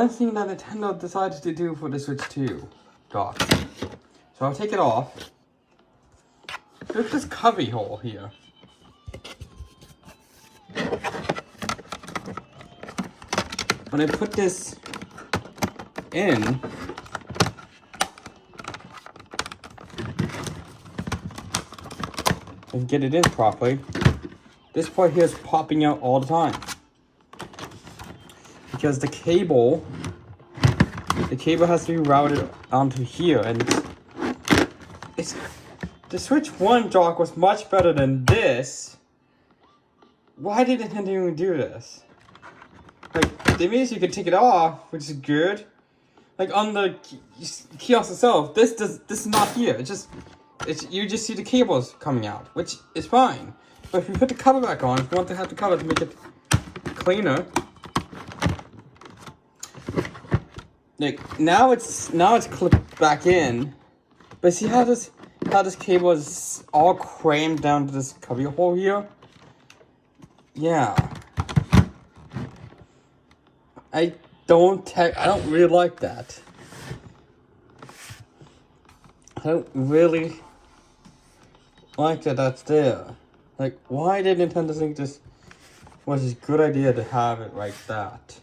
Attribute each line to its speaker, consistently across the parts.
Speaker 1: One thing that Nintendo decided to do for the Switch 2 dock. So I'll take it off. Look at this cubby hole here. When I put this in, and get it in properly, this part here is popping out all the time. Because the cable has to be routed onto here, and it's the Switch 1 dock was much better than this. Why did Nintendo even do this? Like, they means you can take it off, which is good. Like on the kiosk itself, this is not here. You just see the cables coming out, which is fine. But if you put the cover back on, if you want to have the cover to make it cleaner. Like now it's clipped back in, but see how this cable is all crammed down to this cubby hole here? Yeah. I don't really like that. I don't really like that that's there. Like, why did Nintendo think this was a good idea to have it like that?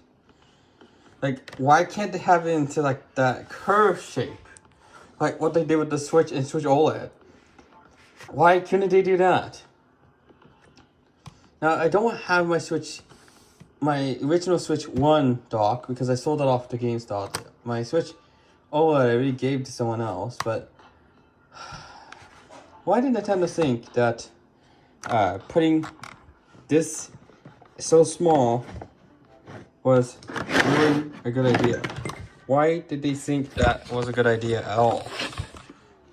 Speaker 1: Like, why can't they have it into like that curve shape? Like what they did with the Switch and Switch OLED. Why couldn't they do that? Now, I don't have my original Switch 1 dock because I sold it off to GameStop. My Switch OLED I already gave to someone else, but why did Nintendo think that putting this so small was really a good idea? Why did they think that was a good idea at all?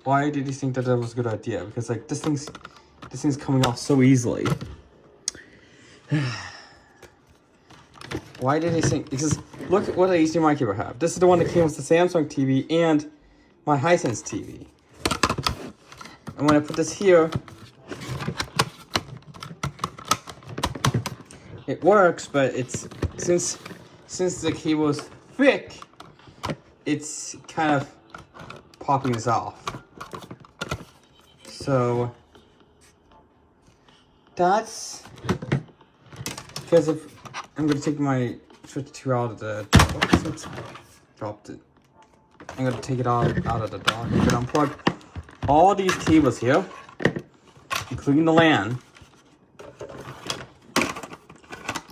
Speaker 1: Why did they think that was a good idea? Because like this thing's coming off so easily. Why did they think? Because look at what the HDMI cable have. This is the one that came with the Samsung TV and my Hisense TV. And when I put this here, it works, but it's since the cable is thick, it's kind of popping this off. So that's because if I'm gonna take my Switch 2 out of the dropped it. I'm gonna take it out of the dock. I'm gonna unplug all these cables here, including the LAN.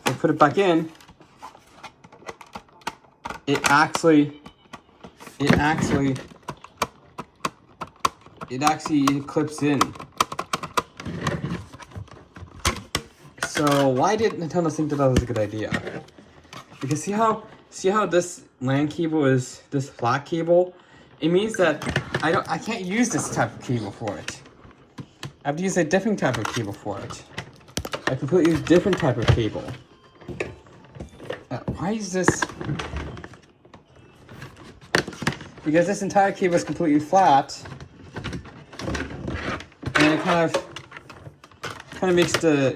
Speaker 1: I put it back in. It actually clips in. So why did Nintendo think that was a good idea? Because see how this LAN cable is this flat cable? It means that I can't use this type of cable for it. I have to use a different type of cable for it. I completely use different type of cable. Why is this? Because this entire cable is completely flat, and it kind of makes this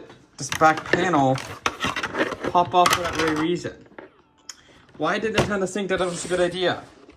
Speaker 1: back panel pop off for that very reason. Why did Nintendo think that was a good idea?